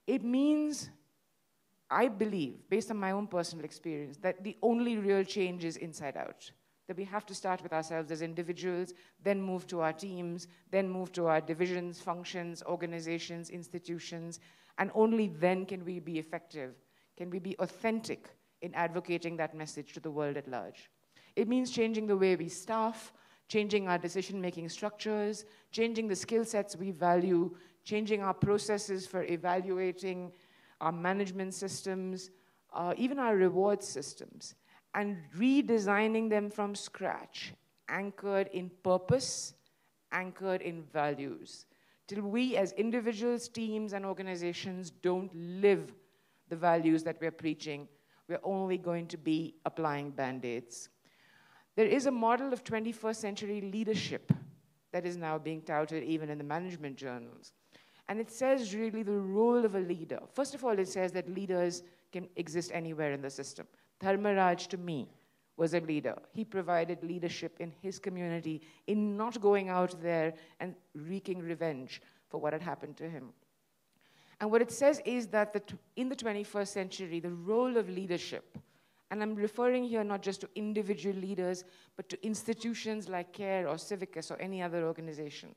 It means, I believe, based on my own personal experience, that the only real change is inside out. That we have to start with ourselves as individuals, then move to our teams, then move to our divisions, functions, organizations, institutions, and only then can we be effective, can we be authentic in advocating that message to the world at large. It means changing the way we staff, changing our decision-making structures, changing the skill sets we value, changing our processes for evaluating our management systems, even our reward systems, and redesigning them from scratch, anchored in purpose, anchored in values. Till we as individuals, teams, and organizations don't live the values that we're preaching, we're only going to be applying Band-Aids. There is a model of 21st century leadership that is now being touted even in the management journals. And it says really the role of a leader. First of all, it says that leaders can exist anywhere in the system. Dharmaraj, to me, was a leader. He provided leadership in his community in not going out there and wreaking revenge for what had happened to him. And what it says is that in the 21st century, the role of leadership, and I'm referring here not just to individual leaders, but to institutions like CARE or Civicus or any other organization.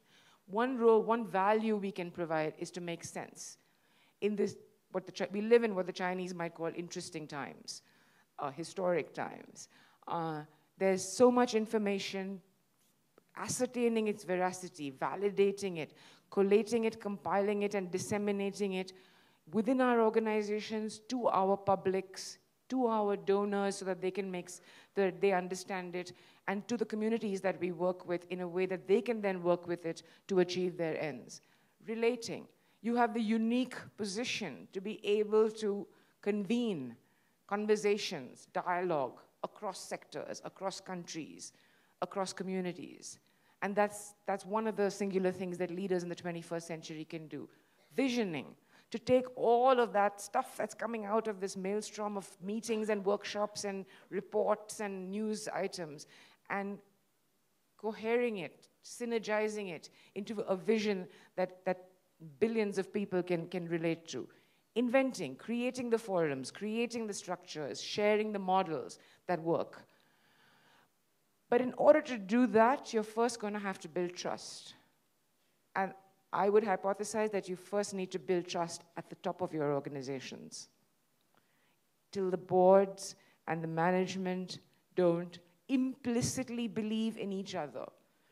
One role, one value we can provide is to make sense. In this, we live in what the Chinese might call interesting times, historic times. There's so much information, ascertaining its veracity, validating it, collating it, compiling it, and disseminating it within our organizations, to our publics, to our donors, so that they can they understand it, and to the communities that we work with in a way that they can then work with it to achieve their ends. Relating. You have the unique position to be able to convene conversations, dialogue across sectors, across countries, across communities. And that's one of the singular things that leaders in the 21st century can do. Visioning, to take all of that stuff that's coming out of this maelstrom of meetings and workshops and reports and news items, and cohering it, synergizing it into a vision that billions of people can relate to. Inventing, creating the forums, creating the structures, sharing the models that work. But in order to do that, you're first going to have to build trust. And I would hypothesize that you first need to build trust at the top of your organizations. Till the boards and the management don't implicitly believe in each other,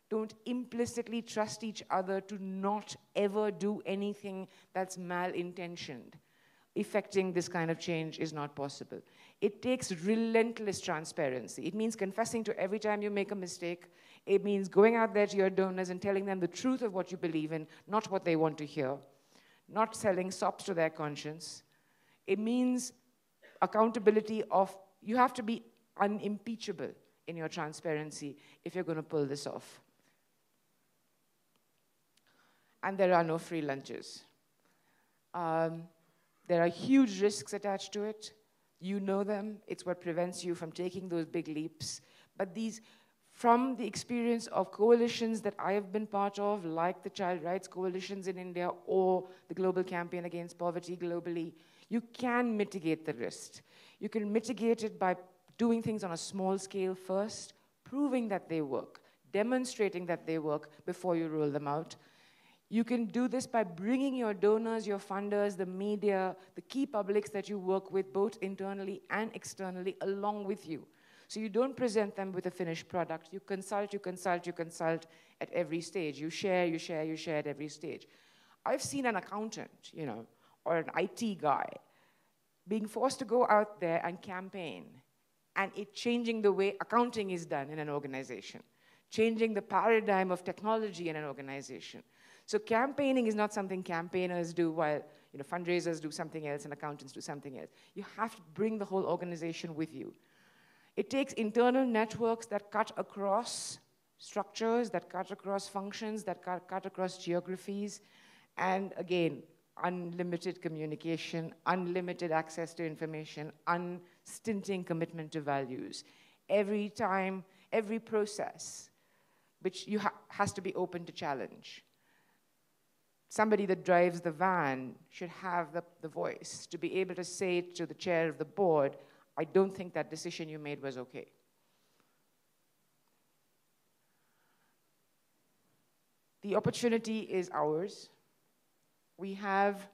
don't implicitly trust each other to not ever do anything that's malintentioned, effecting this kind of change is not possible. It takes relentless transparency. It means confessing to every time you make a mistake. It means going out there to your donors and telling them the truth of what you believe in, not what they want to hear, not selling sops to their conscience. It means accountability of, you have to be unimpeachable in your transparency if you're going to pull this off. And there are no free lunches. There are huge risks attached to it. You know them. It's what prevents you from taking those big leaps. But these, from the experience of coalitions that I have been part of, like the Child Rights Coalitions in India or the Global Campaign Against Poverty globally, you can mitigate the risk. You can mitigate it by doing things on a small scale first, proving that they work, demonstrating that they work before you roll them out. You can do this by bringing your donors, your funders, the media, the key publics that you work with, both internally and externally, along with you. So you don't present them with a finished product. You consult, you consult, you consult at every stage. You share, you share, you share at every stage. I've seen an accountant, or an IT guy being forced to go out there and campaign, and it changing the way accounting is done in an organization, changing the paradigm of technology in an organization. So campaigning is not something campaigners do while fundraisers do something else and accountants do something else. You have to bring the whole organization with you. It takes internal networks that cut across structures, that cut across functions, that cut across geographies, and again, unlimited communication, unlimited access to information, unstinting commitment to values. Every time, every process, which has to be open to challenge. somebody that drives the van should have the voice to be able to say to the chair of the board, I don't think that decision you made was okay. The opportunity is ours. We have,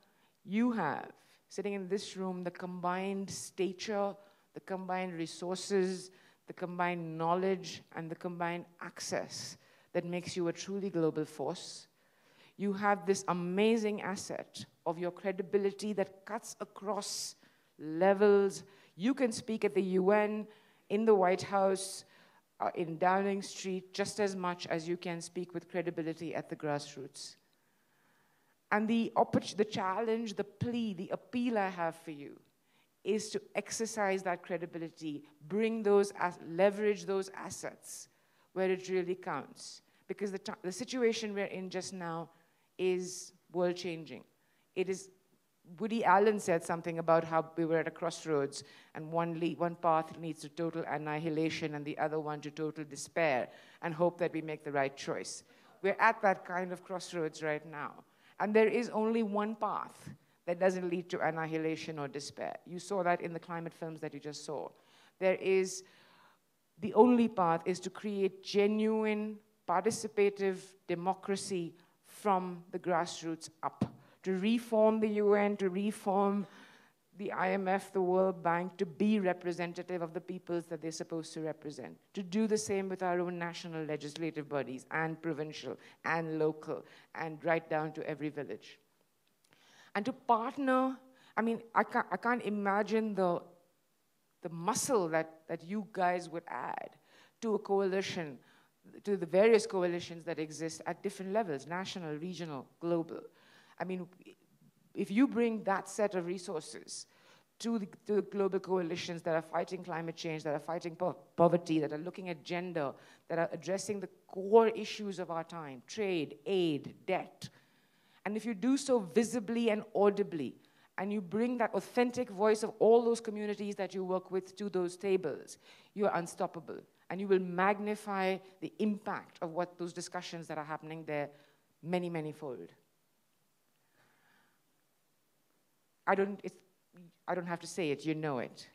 you have, sitting in this room, the combined stature, the combined resources, the combined knowledge, and the combined access that makes you a truly global force. You have this amazing asset of your credibility that cuts across levels. You can speak at the UN, in the White House, in Downing Street, just as much as you can speak with credibility at the grassroots. And the challenge, the plea, the appeal I have for you is to exercise that credibility, bring those, leverage those assets where it really counts. Because the situation we're in just now is world-changing. It is, Woody Allen said something about how we were at a crossroads and one path leads to total annihilation and the other one to total despair, and hope that we make the right choice. We're at that kind of crossroads right now. And there is only one path that doesn't lead to annihilation or despair. You saw that in the climate films that you just saw. The only path is to create genuine, participative democracy from the grassroots up, to reform the UN, to reform the IMF, the World Bank, to be representative of the peoples that they're supposed to represent, to do the same with our own national legislative bodies and provincial and local and right down to every village. And to partner, I mean, I can't imagine the muscle that you guys would add to a coalition, to the various coalitions that exist at different levels, national, regional, global. I mean, if you bring that set of resources to the global coalitions that are fighting climate change, that are fighting poverty, that are looking at gender, that are addressing the core issues of our time, trade, aid, debt, and if you do so visibly and audibly, and you bring that authentic voice of all those communities that you work with to those tables, you are unstoppable. And you will magnify the impact of what those discussions that are happening there many, many-fold. I don't have to say it, you know it.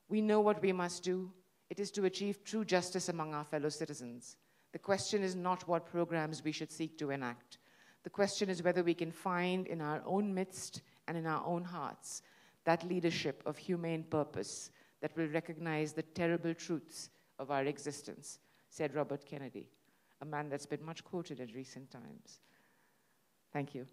We know what we must do. It is to achieve true justice among our fellow citizens. The question is not what programs we should seek to enact. The question is whether we can find in our own midst and in our own hearts that leadership of humane purpose that will recognize the terrible truths of our existence, said Robert Kennedy, a man that's been much quoted in recent times. Thank you.